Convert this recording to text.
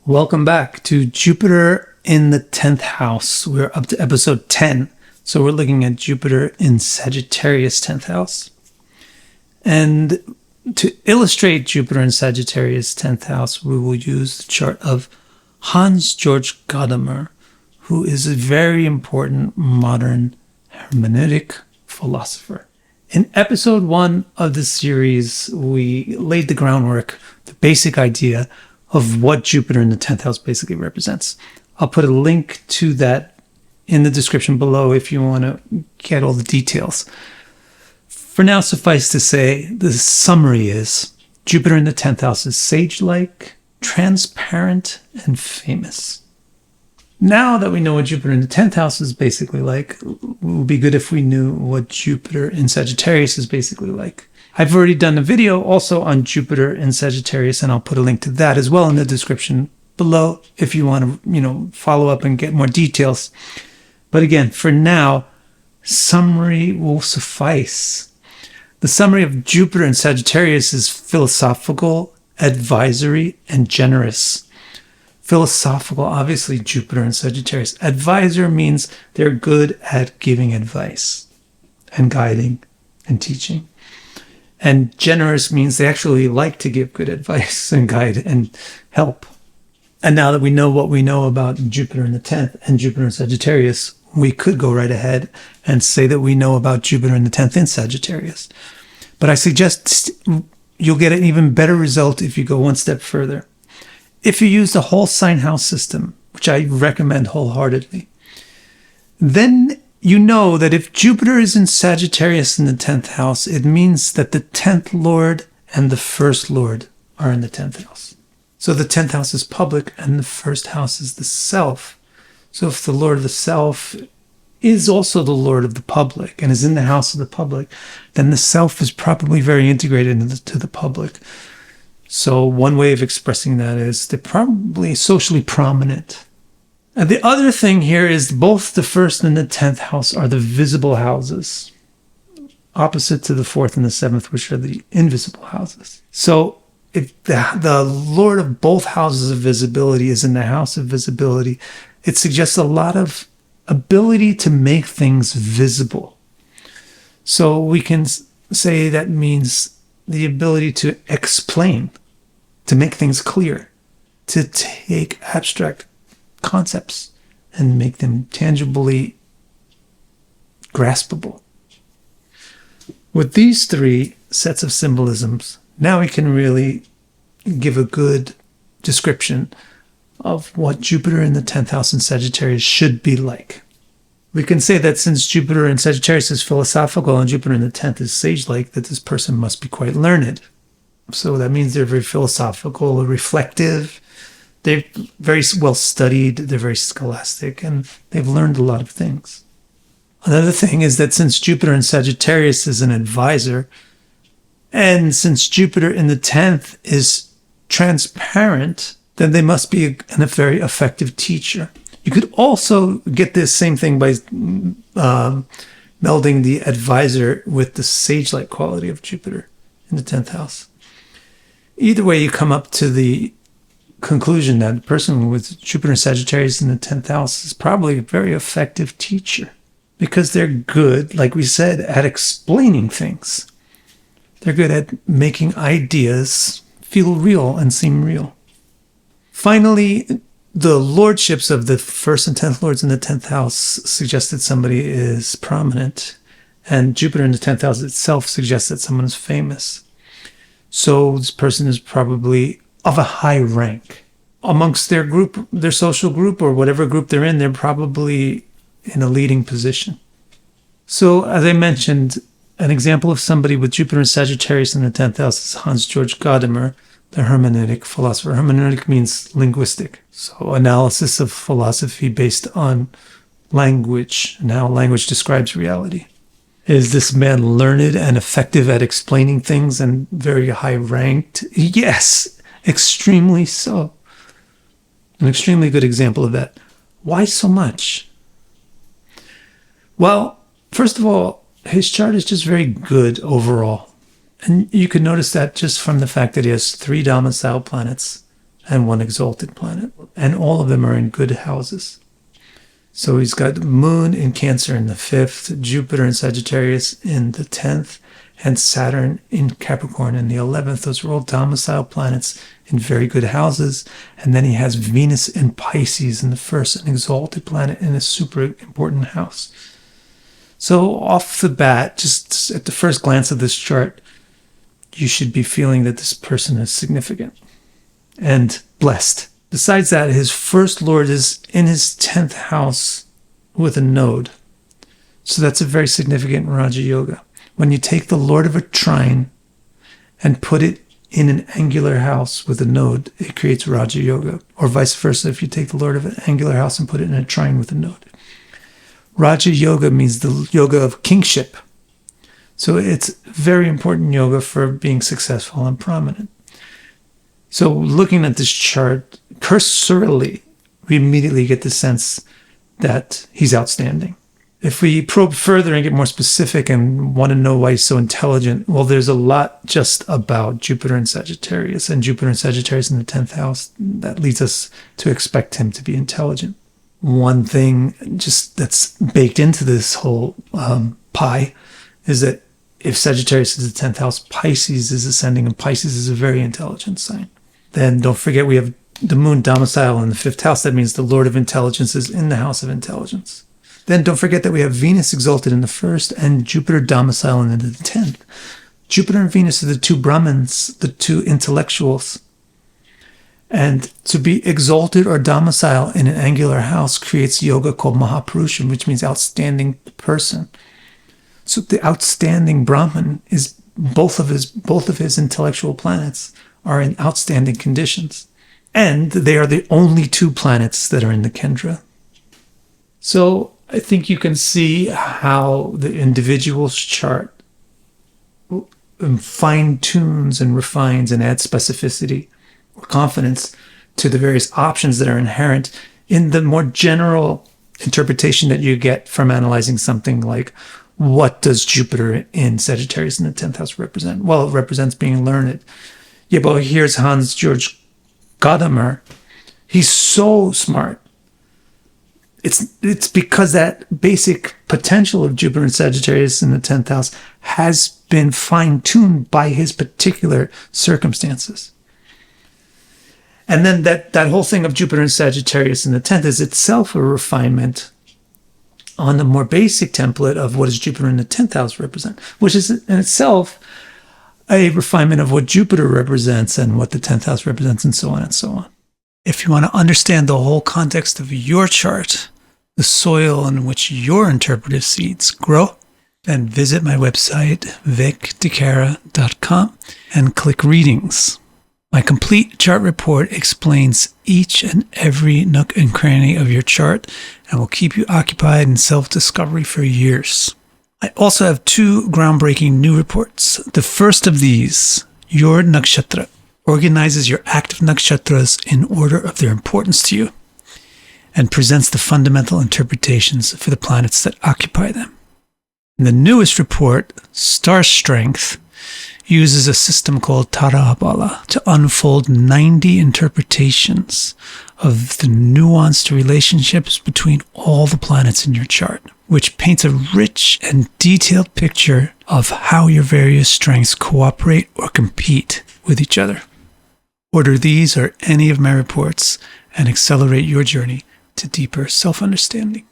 Welcome back to Jupiter in the 10th house. We're up to episode 10. So we're looking at Jupiter in Sagittarius 10th house. And to illustrate Jupiter in Sagittarius 10th house, we will use the chart of Hans-Georg Gadamer, who is a very important modern hermeneutic philosopher. In episode 1 of this series, we laid the groundwork, the basic idea of what Jupiter in the 10th house basically represents. I'll put a link to that in the description below if you want to get all the details. For now, suffice to say, the summary is Jupiter in the 10th house is sage-like, transparent, and famous. Now that we know what Jupiter in the 10th house is basically like, it would be good if we knew what Jupiter in Sagittarius is basically like. I've already done a video also on Jupiter in Sagittarius, and I'll put a link to that as well in the description below if you want to, follow up and get more details. But again, for now, summary will suffice. The summary of Jupiter in Sagittarius is philosophical, advisory, and generous. Philosophical, obviously, Jupiter in Sagittarius. Advisor means they're good at giving advice and guiding and teaching. And generous means they actually like to give good advice and guide and help. And now that we know what we know about Jupiter in the 10th and Jupiter in Sagittarius, we could go right ahead and say that we know about Jupiter in the 10th in Sagittarius. But I suggest you'll get an even better result if you go one step further. If you use the whole sign house system, which I recommend wholeheartedly, then you know that if Jupiter is in Sagittarius in the 10th house, it means that the 10th Lord and the first Lord are in the 10th house. So the 10th house is public and the first house is the self. So if the Lord of the self is also the Lord of the public and is in the house of the public, then the self is probably very integrated into the public. So one way of expressing that is they're probably socially prominent. And the other thing here is both the first and the 10th house are the visible houses, opposite to the 4th and the 7th, which are the invisible houses. So if the Lord of both houses of visibility is in the house of visibility, it suggests a lot of ability to make things visible. So we can say that means the ability to explain, to make things clear, to take abstract concepts and make them tangibly graspable. With these three sets of symbolisms, now we can really give a good description of what Jupiter in the 10th house in Sagittarius should be like. We can say that since Jupiter in Sagittarius is philosophical and Jupiter in the 10th is sage-like, that this person must be quite learned. So that means they're very philosophical, reflective. They're very well studied, they're very scholastic, and they've learned a lot of things. Another thing is that since Jupiter in Sagittarius is an advisor, and since Jupiter in the 10th is transparent, then they must be a very effective teacher. You could also get this same thing by melding the advisor with the sage-like quality of Jupiter in the 10th house. Either way, you come up to the conclusion that the person with Jupiter and Sagittarius in the 10th house is probably a very effective teacher because they're good, like we said, at explaining things. They're good at making ideas feel real and seem real. Finally, the lordships of the 1st and 10th lords in the 10th house suggest that somebody is prominent, and Jupiter in the 10th house itself suggests that someone is famous. So this person is probably of a high rank. Amongst their group, their social group, or whatever group they're in, they're probably in a leading position. So, as I mentioned, an example of somebody with Jupiter and Sagittarius in the 10th house is Hans-Georg Gadamer, the hermeneutic philosopher. Hermeneutic means linguistic. So, analysis of philosophy based on language and how language describes reality. Is this man learned and effective at explaining things and very high ranked? Yes. Extremely so. An extremely good example of that. Why so much? Well, first of all, his chart is just very good overall. And you can notice that just from the fact that he has 3 domicile planets and 1 exalted planet. and all of them are in good houses. So he's got Moon in Cancer in the 5th, Jupiter in Sagittarius in the 10th, and Saturn in Capricorn in the 11th. Those are all domicile planets in very good houses. And then he has Venus in Pisces in the 1st, an exalted planet in a super important house. So off the bat, just at the first glance of this chart, you should be feeling that this person is significant and blessed. Besides that, his first lord is in his 10th house with a node. So that's a very significant Raja Yoga. When you take the lord of a trine and put it in an angular house with a node, it creates Raja Yoga. Or vice versa, if you take the lord of an angular house and put it in a trine with a node. Raja Yoga means the yoga of kingship. So it's very important yoga for being successful and prominent. So looking at this chart, cursorily, we immediately get the sense that he's outstanding. If we probe further and get more specific and want to know why he's so intelligent, well, there's a lot just about Jupiter and Sagittarius, and Jupiter and Sagittarius in the 10th house that leads us to expect him to be intelligent. One thing just that's baked into this whole pie is that if Sagittarius is the 10th house, Pisces is ascending, and Pisces is a very intelligent sign. Then don't forget we have the moon domicile in the 5th house. That means the Lord of Intelligence is in the house of intelligence. Then don't forget that we have Venus exalted in the 1st and Jupiter domicile in the 10th. Jupiter and Venus are the two Brahmins, the two intellectuals. And to be exalted or domicile in an angular house creates yoga called Mahapurusham, which means outstanding person. So the outstanding Brahman is both of his intellectual planets are in outstanding conditions. And they are the only two planets that are in the Kendra. So I think you can see how the individual's chart fine-tunes and refines and adds specificity or confidence to the various options that are inherent in the more general interpretation that you get from analyzing something like, what does Jupiter in Sagittarius in the 10th house represent? Well, it represents being learned. Yeah, but here's Hans-Georg Gadamer. He's so smart. It's because that basic potential of Jupiter and Sagittarius in the 10th house has been fine-tuned by his particular circumstances. And then that whole thing of Jupiter and Sagittarius in the 10th is itself a refinement on the more basic template of what does Jupiter in the 10th house represent, which is in itself a refinement of what Jupiter represents and what the 10th house represents, and so on and so on. If you want to understand the whole context of your chart, the soil in which your interpretive seeds grow, then visit my website, vicdecara.com, and click Readings. My complete chart report explains each and every nook and cranny of your chart and will keep you occupied in self-discovery for years. I also have two groundbreaking new reports. The first of these, Your Nakshatra, organizes your active nakshatras in order of their importance to you and presents the fundamental interpretations for the planets that occupy them. And the newest report, Star Strength, uses a system called Tarabala to unfold 90 interpretations of the nuanced relationships between all the planets in your chart, which paints a rich and detailed picture of how your various strengths cooperate or compete with each other. Order these or any of my reports and accelerate your journey to deeper self-understanding.